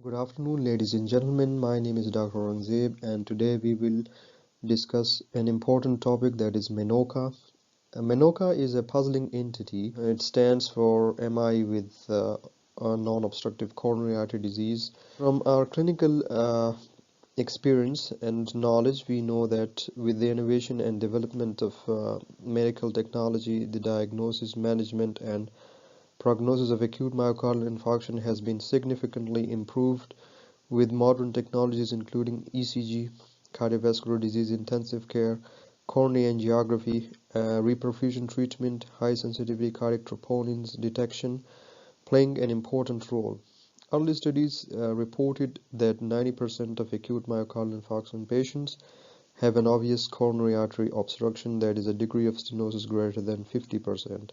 Good afternoon, ladies and gentlemen. My name is Dr. Aurangzeb, and today we will discuss an important topic that is MINOCA. MINOCA is a puzzling entity. It stands for MI with a non-obstructive coronary artery disease. From our clinical experience and knowledge, we know that with the innovation and development of medical technology, the diagnosis, management, and prognosis of acute myocardial infarction has been significantly improved with modern technologies including ECG, cardiovascular disease intensive care, coronary angiography, reperfusion treatment, high sensitivity cardiac troponins detection playing an important role. Early studies reported that 90% of acute myocardial infarction patients have an obvious coronary artery obstruction, that is a degree of stenosis greater than 50%.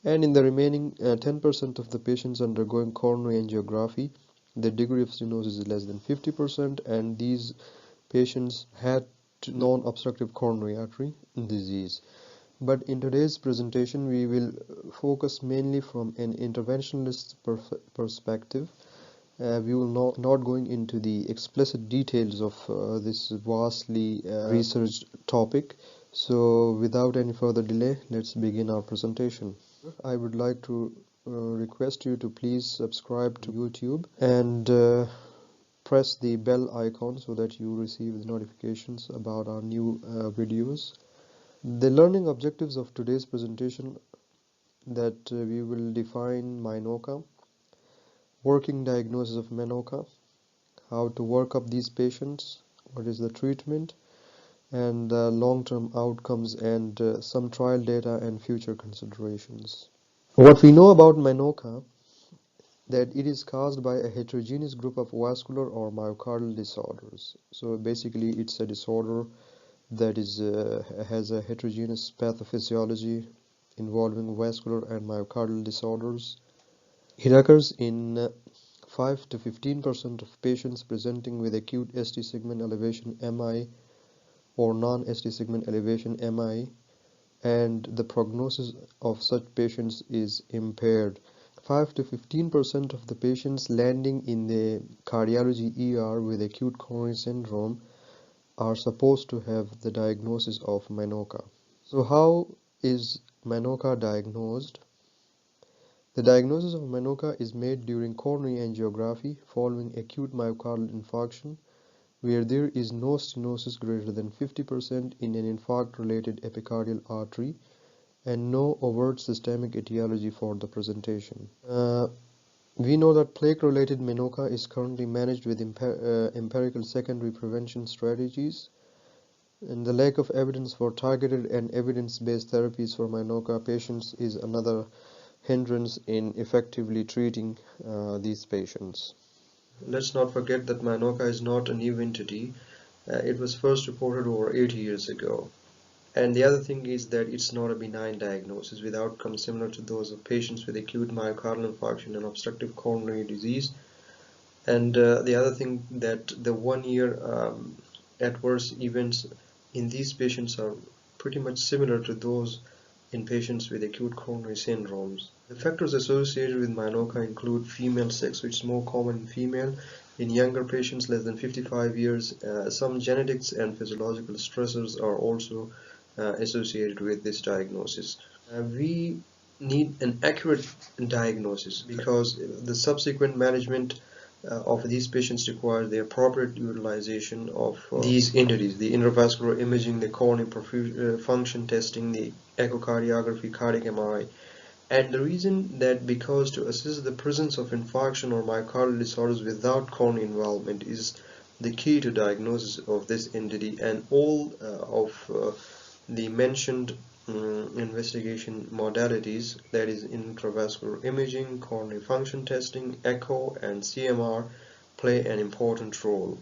And in the remaining 10% of the patients undergoing coronary angiography, the degree of stenosis is less than 50%, and these patients had non-obstructive coronary artery disease. But in today's presentation, we will focus mainly from an interventionalist perspective. We will not going into the explicit details of this vastly researched topic. So without any further delay, let's begin our presentation. I would like to request you to please subscribe to YouTube and press the bell icon so that you receive the notifications about our new videos. The learning objectives of today's presentation that we will define MINOCA, working diagnosis of MINOCA, how to work up these patients, what is the treatment, and long-term outcomes, and some trial data and future considerations. What we know about MINOCA, that it is caused by a heterogeneous group of vascular or myocardial disorders. So basically it's a disorder that is has a heterogeneous pathophysiology involving vascular and myocardial disorders. It occurs in 5 to 15% of patients presenting with acute ST segment elevation MI or non-ST segment elevation MI, and the prognosis of such patients is impaired. 5 to 15% of the patients landing in the cardiology ER with acute coronary syndrome are supposed to have the diagnosis of MINOCA. So how is MINOCA diagnosed? The diagnosis of MINOCA is made during coronary angiography following acute myocardial infarction, where there is no stenosis greater than 50% in an infarct-related epicardial artery and no overt systemic etiology for the presentation. We know that plaque-related MINOCA is currently managed with empirical secondary prevention strategies, and the lack of evidence for targeted and evidence-based therapies for MINOCA patients is another hindrance in effectively treating these patients. Let's not forget that MINOCA is not a new entity. It was first reported over 80 years ago. And the other thing is that it's not a benign diagnosis with outcomes similar to those of patients with acute myocardial infarction and obstructive coronary disease. And the other thing that the 1 year adverse events in these patients are pretty much similar to those in patients with acute coronary syndromes. The factors associated with MINOCA include female sex, which is more common in female, in younger patients less than 55 years. Some genetics and physiological stressors are also associated with this diagnosis. We need an accurate diagnosis because the subsequent management of these patients requires the appropriate utilization of these entities, the intravascular imaging, the coronary function testing, the echocardiography, cardiac MRI. And the reason that because to assess the presence of infarction or myocardial disorders without coronary involvement is the key to diagnosis of this entity, and all of the mentioned investigation modalities, that is intravascular imaging, coronary function testing, echo, and CMR, play an important role.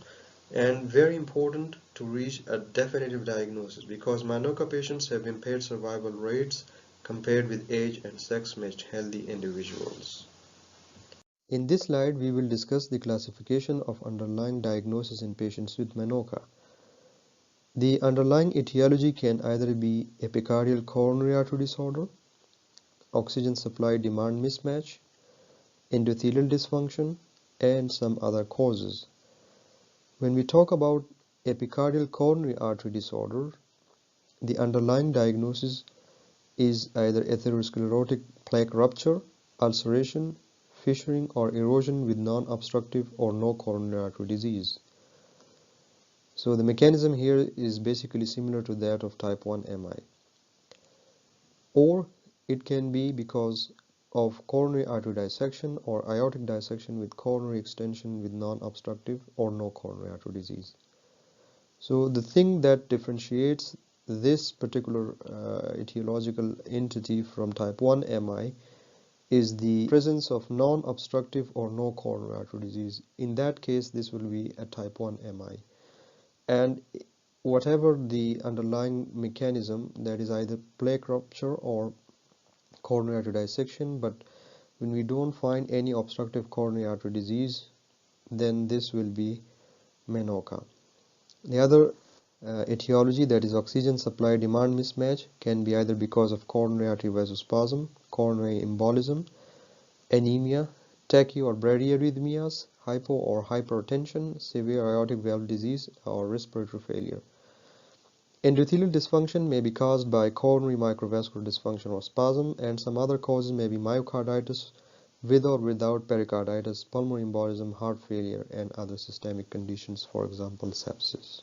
And very important to reach a definitive diagnosis because MINOCA patients have impaired survival rates compared with age and sex-matched healthy individuals. In this slide, we will discuss the classification of underlying diagnosis in patients with MINOCA. The underlying etiology can either be epicardial coronary artery disorder, oxygen supply demand mismatch, endothelial dysfunction, and some other causes. When we talk about epicardial coronary artery disorder, the underlying diagnosis is either atherosclerotic plaque rupture, ulceration, fissuring or erosion with non-obstructive or no coronary artery disease. So the mechanism here is basically similar to that of type 1 MI. Or it can be because of coronary artery dissection or aortic dissection with coronary extension with non-obstructive or no coronary artery disease. So the thing that differentiates this particular etiological entity from type 1 MI is the presence of non-obstructive or no coronary artery disease. In that case, this will be a type 1 MI. And whatever the underlying mechanism, that is either plaque rupture or coronary artery dissection, but when we don't find any obstructive coronary artery disease, then this will be MINOCA. The other etiology, that is oxygen supply demand mismatch, can be either because of coronary artery vasospasm, coronary embolism, anemia, tachy or bradyarrhythmias, hypo or hypertension, severe aortic valve disease, or respiratory failure. Endothelial dysfunction may be caused by coronary microvascular dysfunction or spasm, and some other causes may be myocarditis with or without pericarditis, pulmonary embolism, heart failure, and other systemic conditions, for example, sepsis.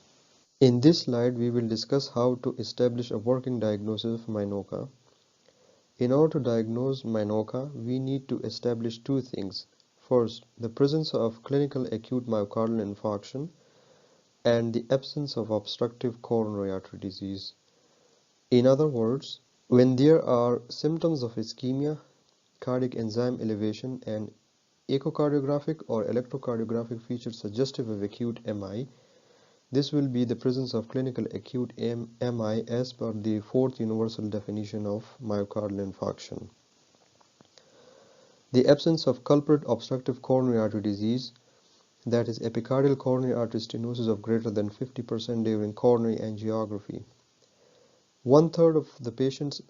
In this slide, we will discuss how to establish a working diagnosis of MINOCA. In order to diagnose MINOCA, we need to establish two things. First, the presence of clinical acute myocardial infarction and the absence of obstructive coronary artery disease. In other words, when there are symptoms of ischemia, cardiac enzyme elevation, and echocardiographic or electrocardiographic features suggestive of acute MI, this will be the presence of clinical acute MI as per the fourth universal definition of myocardial infarction. The absence of culprit obstructive coronary artery disease, that is epicardial coronary artery stenosis of greater than 50% during coronary angiography. 1/3 of the patients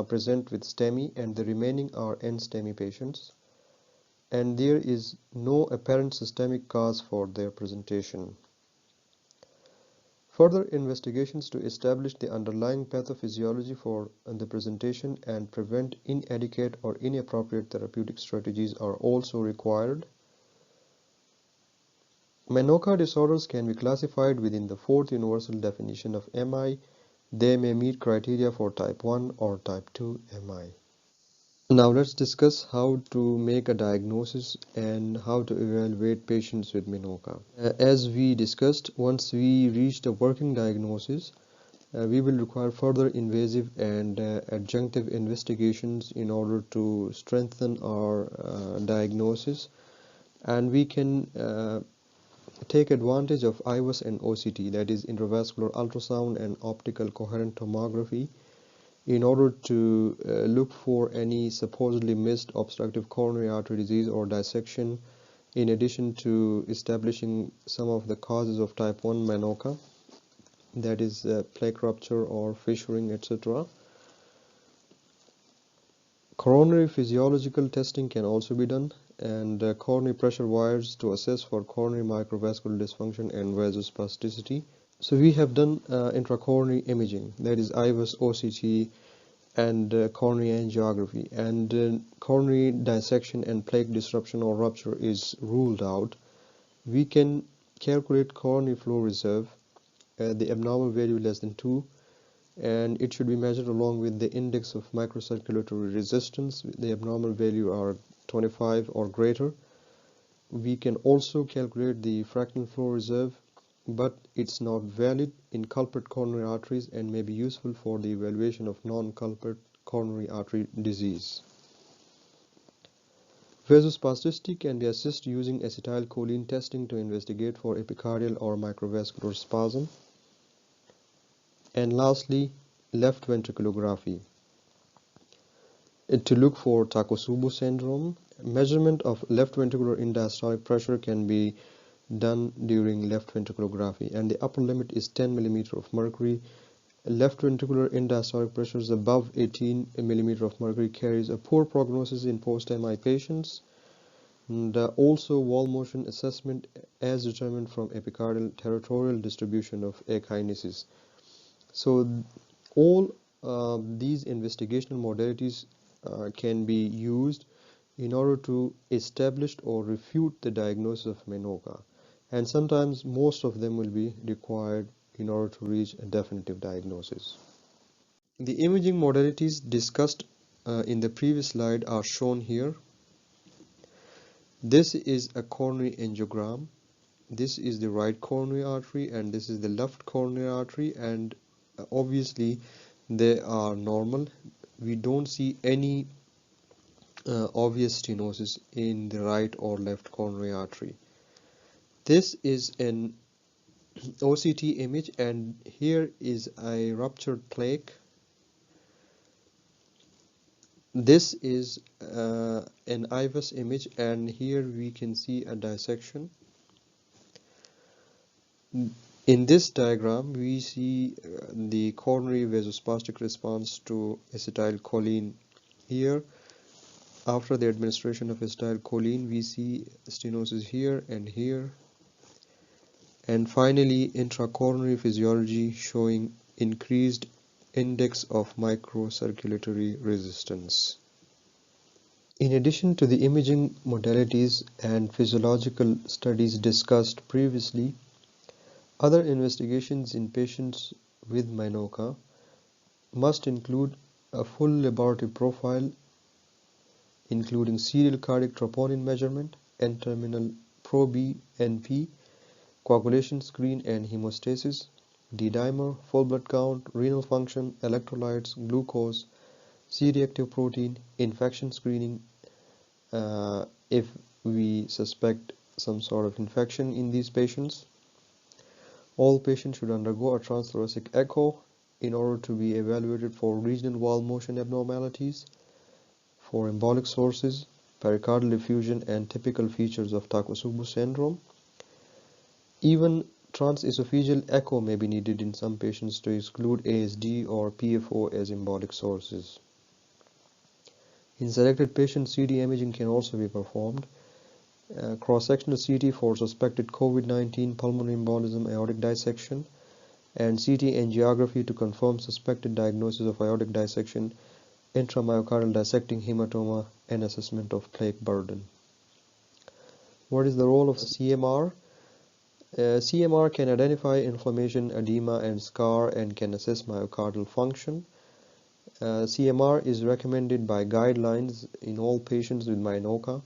present with STEMI and the remaining are NSTEMI patients, and there is no apparent systemic cause for their presentation. Further investigations to establish the underlying pathophysiology for the presentation and prevent inadequate or inappropriate therapeutic strategies are also required. MINOCA disorders can be classified within the fourth universal definition of MI. They may meet criteria for type 1 or type 2 MI. Now let's discuss how to make a diagnosis and how to evaluate patients with MINOCA. As we discussed, once we reach the working diagnosis, we will require further invasive and adjunctive investigations in order to strengthen our diagnosis, and we can take advantage of IVUS and OCT, that is intravascular ultrasound and optical coherent tomography, in order to look for any supposedly missed obstructive coronary artery disease or dissection, in addition to establishing some of the causes of type 1 MINOCA, that is plaque rupture or fissuring, etc. Coronary physiological testing can also be done, and coronary pressure wires to assess for coronary microvascular dysfunction and vasospasticity. So we have done intracoronary imaging, that is IVUS, OCT, and coronary angiography, and coronary dissection and plaque disruption or rupture is ruled out. We can calculate coronary flow reserve, the abnormal value less than 2, and it should be measured along with the index of microcirculatory resistance. The abnormal value are 25 or greater. We can also calculate the fractional flow reserve, but it's not valid in culprit coronary arteries and may be useful for the evaluation of non-culprit coronary artery disease. Vasospasticity can be assessed using acetylcholine testing to investigate for epicardial or microvascular spasm. And lastly, left ventriculography to look for Takotsubo syndrome. Measurement of left ventricular end-diastolic pressure can be done during left ventriculography, and the upper limit is 10 mm of mercury. Left ventricular end-diastolic pressures above 18 mm of mercury carries a poor prognosis in post-MI patients, and also wall motion assessment as determined from epicardial territorial distribution of akinesis. So all these investigational modalities can be used in order to establish or refute the diagnosis of MINOCA, and sometimes most of them will be required in order to reach a definitive diagnosis. The imaging modalities discussed in the previous slide are shown here. This is a coronary angiogram. This is the right coronary artery and this is the left coronary artery, and obviously they are normal. We don't see any obvious stenosis in the right or left coronary artery. This is an OCT image, and here is a ruptured plaque. This is an IVUS image, and here we can see a dissection. In this diagram, we see the coronary vasospastic response to acetylcholine. Here, after the administration of acetylcholine, we see stenosis here and here. And finally, intracoronary physiology showing increased index of microcirculatory resistance. In addition to the imaging modalities and physiological studies discussed previously, other investigations in patients with MINOCA must include a full laboratory profile including serial cardiac troponin measurement, N-terminal pro-BNP, coagulation screen and hemostasis, D-dimer, full blood count, renal function, electrolytes, glucose, C-reactive protein, infection screening if we suspect some sort of infection in these patients. All patients should undergo a transthoracic echo in order to be evaluated for regional wall motion abnormalities, for embolic sources, pericardial effusion, and typical features of Takotsubo syndrome. Even transesophageal echo may be needed in some patients to exclude ASD or PFO as embolic sources. In selected patients, CT imaging can also be performed. Cross-sectional CT for suspected COVID-19 pulmonary embolism aortic dissection, and CT angiography to confirm suspected diagnosis of aortic dissection, intramyocardial dissecting hematoma, and assessment of plaque burden. What is the role of CMR? CMR can identify inflammation, edema, and scar and can assess myocardial function. CMR is recommended by guidelines in all patients with MINOCA.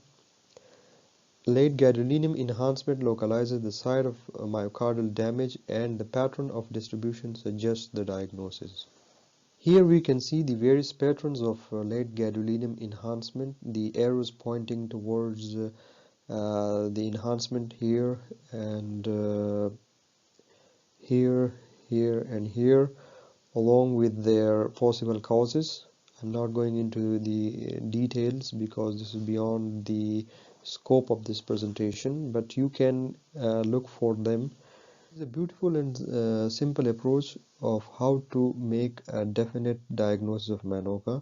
Late gadolinium enhancement localizes the site of myocardial damage, and the pattern of distribution suggests the diagnosis. Here we can see the various patterns of late gadolinium enhancement, the arrows pointing towards the enhancement here and here, and here, along with their possible causes. I'm not going into the details because this is beyond the scope of this presentation, but you can look for them. It's a beautiful and simple approach of how to make a definite diagnosis of MINOCA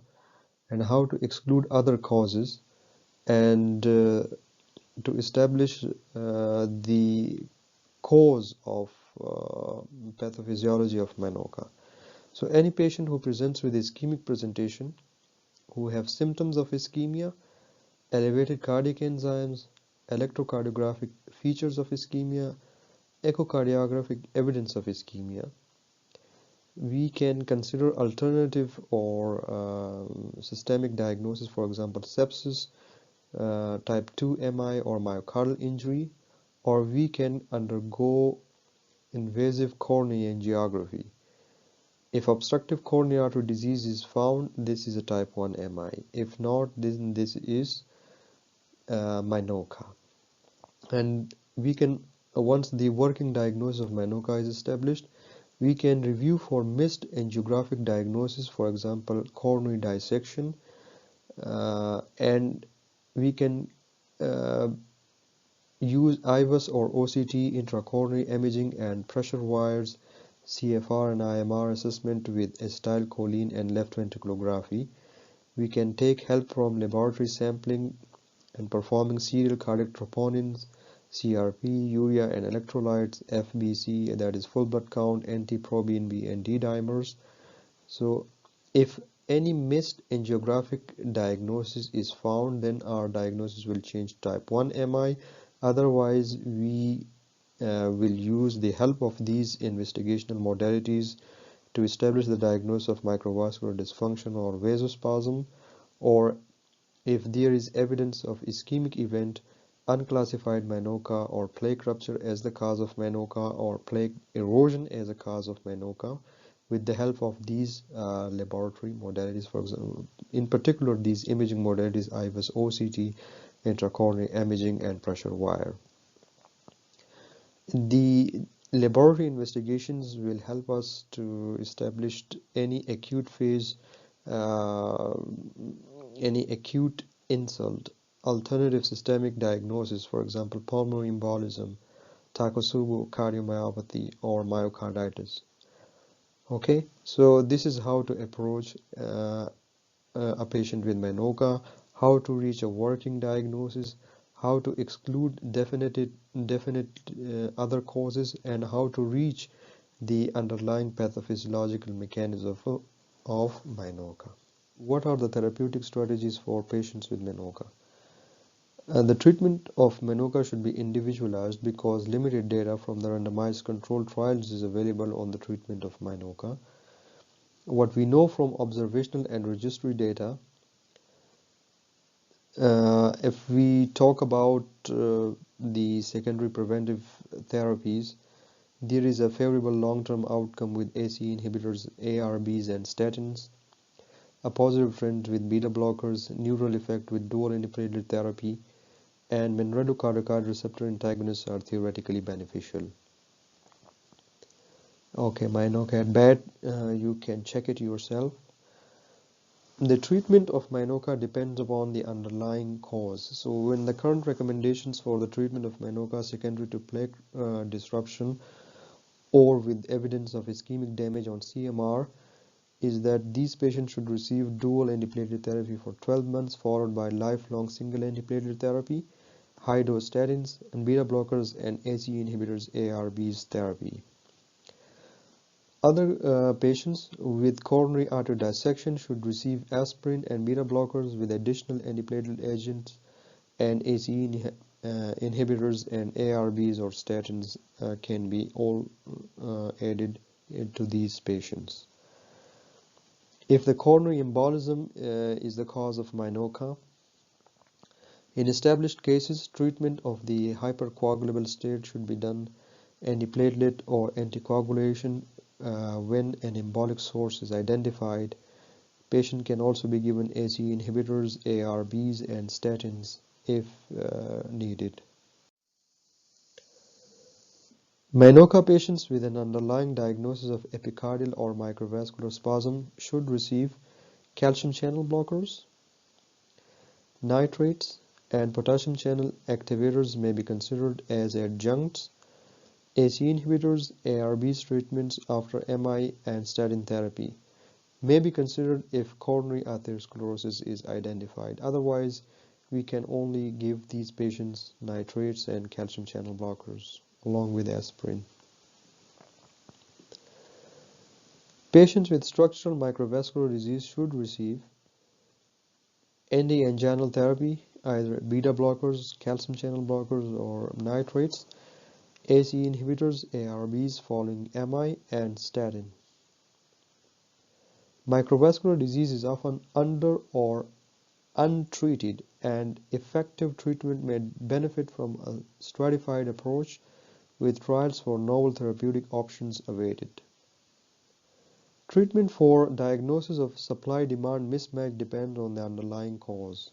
and how to exclude other causes and to establish the cause of pathophysiology of MINOCA. So any patient who presents with ischemic presentation, who have symptoms of ischemia, elevated cardiac enzymes, electrocardiographic features of ischemia, echocardiographic evidence of ischemia, we can consider alternative or systemic diagnosis, for example sepsis, type 2 MI or myocardial injury, or we can undergo invasive coronary angiography. If obstructive coronary artery disease is found, this is a type 1 MI. If not, then this is MINOCA. And we can, once the working diagnosis of MINOCA is established, we can review for missed angiographic diagnosis, for example coronary dissection, and we can use IVUS or OCT intracoronary imaging and pressure wires, CFR and IMR assessment with acetylcholine and left ventriculography. We can take help from laboratory sampling and performing serial cardiac troponins, CRP, urea and electrolytes, FBC, that is full blood count, NT-proBNP and D dimers. So if any missed angiographic diagnosis is found, then our diagnosis will change to type 1 MI. Otherwise, we will use the help of these investigational modalities to establish the diagnosis of microvascular dysfunction or vasospasm, or if there is evidence of ischemic event, unclassified MINOCA or plaque rupture as the cause of MINOCA or plaque erosion as a cause of MINOCA, with the help of these laboratory modalities. For example, in particular, these imaging modalities, IVUS, OCT, intracoronary imaging, and pressure wire. The laboratory investigations will help us to establish any acute phase, any acute insult, alternative systemic diagnosis, for example, pulmonary embolism, Takotsubo cardiomyopathy, or myocarditis. Okay, so this is how to approach a patient with MINOCA, how to reach a working diagnosis, how to exclude definite other causes, and how to reach the underlying pathophysiological mechanism of MINOCA. What are the therapeutic strategies for patients with MINOCA? The treatment of MINOCA should be individualized because limited data from the randomized controlled trials is available on the treatment of MINOCA. What we know from observational and registry data, if we talk about the secondary preventive therapies, there is a favorable long-term outcome with ACE inhibitors, ARBs, and statins, a positive trend with beta blockers, neural effect with dual antiplatelet therapy, and mineralocorticoid receptor antagonists are theoretically beneficial. Okay, MINOCA at bad, you can check it yourself. The treatment of MINOCA depends upon the underlying cause. So when the current recommendations for the treatment of MINOCA secondary to plaque disruption or with evidence of ischemic damage on CMR is that these patients should receive dual antiplatelet therapy for 12 months followed by lifelong single antiplatelet therapy, high dose statins and beta blockers, and ACE inhibitors, ARBs therapy. Other patients with coronary artery dissection should receive aspirin and beta blockers with additional antiplatelet agents, and ACE inhibitors and ARBs or statins can be all added to these patients. If the coronary embolism is the cause of MINOCA, in established cases, treatment of the hypercoagulable state should be done antiplatelet or anticoagulation. When an embolic source is identified, patient can also be given ACE inhibitors, ARBs, and statins if needed. MINOCA patients with an underlying diagnosis of epicardial or microvascular spasm should receive calcium channel blockers, nitrates, and potassium channel activators may be considered as adjuncts, ACE inhibitors, ARBs treatments after MI, and statin therapy may be considered if coronary atherosclerosis is identified. Otherwise, we can only give these patients nitrates and calcium channel blockers along with aspirin. Patients with structural microvascular disease should receive anti-anginal therapy, either beta blockers, calcium channel blockers, or nitrates, ACE inhibitors, ARBs following MI, and statin. Microvascular disease is often under or untreated, and effective treatment may benefit from a stratified approach with trials for novel therapeutic options awaited. Treatment for diagnosis of supply-demand mismatch depends on the underlying cause.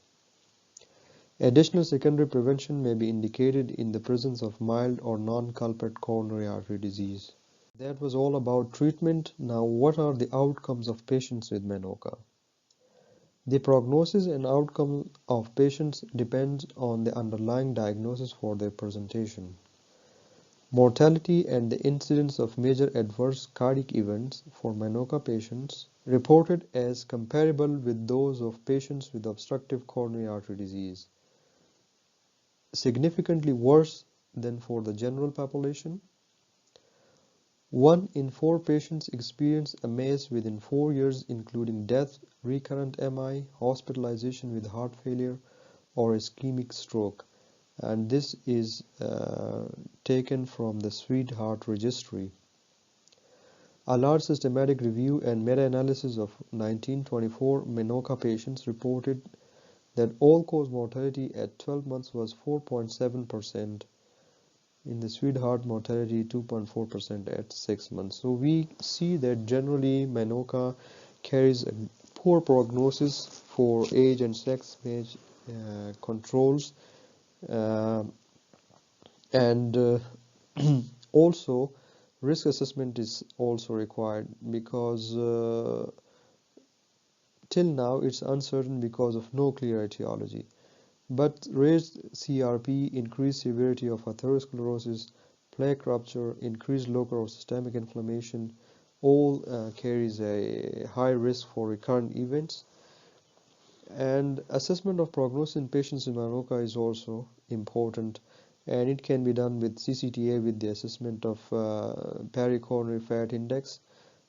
Additional secondary prevention may be indicated in the presence of mild or non-culprit coronary artery disease. That was all about treatment. Now, what are the outcomes of patients with MINOCA? The prognosis and outcome of patients depends on the underlying diagnosis for their presentation. Mortality and the incidence of major adverse cardiac events for MINOCA patients reported as comparable with those of patients with obstructive coronary artery disease. significantly worse than for the general population. 1 in 4 patients experience a MACE within 4 years, including death, recurrent MI, hospitalization with heart failure, or ischemic stroke. And this is taken from the Sweetheart Registry. A large systematic review and meta-analysis of 1924 MINOCA patients reported that all-cause mortality at 12 months was 4.7%. In the Sweetheart, mortality 2.4% at 6 months. So we see that generally MINOCA carries a poor prognosis for age and sex match controls, and also risk assessment is also required, because till now it's uncertain because of no clear etiology. But raised CRP, increased severity of atherosclerosis, plaque rupture, increased local or systemic inflammation, all carries a high risk for recurrent events. And assessment of prognosis in patients with MINOCA is also important, and it can be done with CCTA with the assessment of pericoronary fat index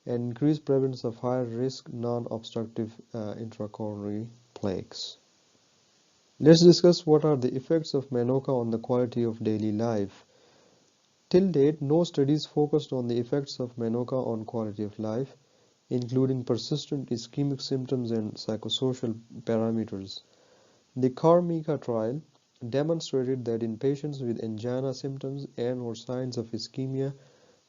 and increased prevalence of higher risk non-obstructive intracoronary plaques. Let's discuss what are the effects of MINOCA on the quality of daily life. Till date, no studies focused on the effects of MINOCA on quality of life, including persistent ischemic symptoms and psychosocial parameters. The CAR-MICA trial demonstrated that in patients with angina symptoms and/or signs of ischemia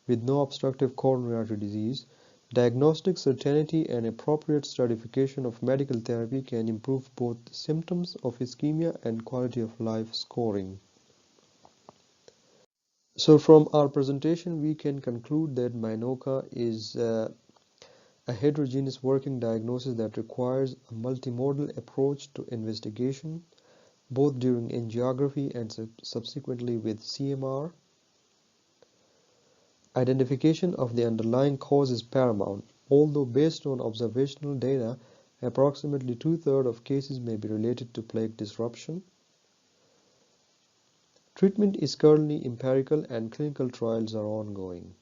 with no obstructive coronary artery disease, diagnostic certainty and appropriate stratification of medical therapy can improve both symptoms of ischemia and quality of life scoring. So from our presentation, we can conclude that MINOCA is a heterogeneous working diagnosis that requires a multimodal approach to investigation, both during angiography and subsequently with CMR. Identification of the underlying cause is paramount, although based on observational data, approximately 2/3 of cases may be related to plaque disruption. Treatment is currently empirical and clinical trials are ongoing.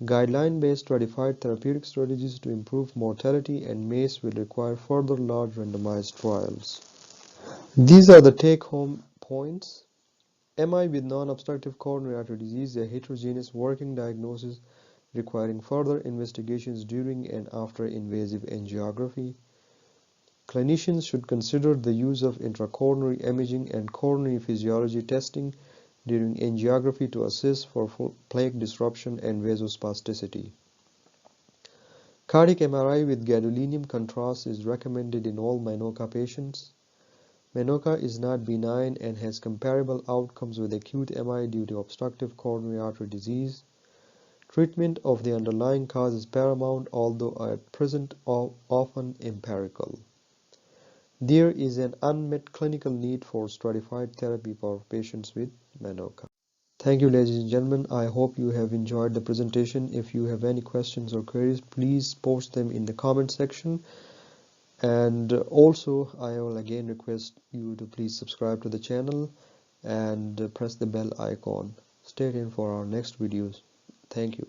Guideline-based stratified therapeutic strategies to improve mortality and MACE will require further large randomized trials. These are the take-home points. MI with non-obstructive coronary artery disease is a heterogeneous working diagnosis requiring further investigations during and after invasive angiography. Clinicians should consider the use of intracoronary imaging and coronary physiology testing during angiography to assess for plaque disruption and vasospasticity. Cardiac MRI with gadolinium contrast is recommended in all MINOCA patients. MINOCA is not benign and has comparable outcomes with acute MI due to obstructive coronary artery disease. Treatment of the underlying cause is paramount, although at present often empirical. There is an unmet clinical need for stratified therapy for patients with MINOCA. Thank you, ladies and gentlemen. I hope you have enjoyed the presentation. If you have any questions or queries, please post them in the comment section. And also, I will again request you to please subscribe to the channel and press the bell icon. Stay tuned for our next videos. Thank you.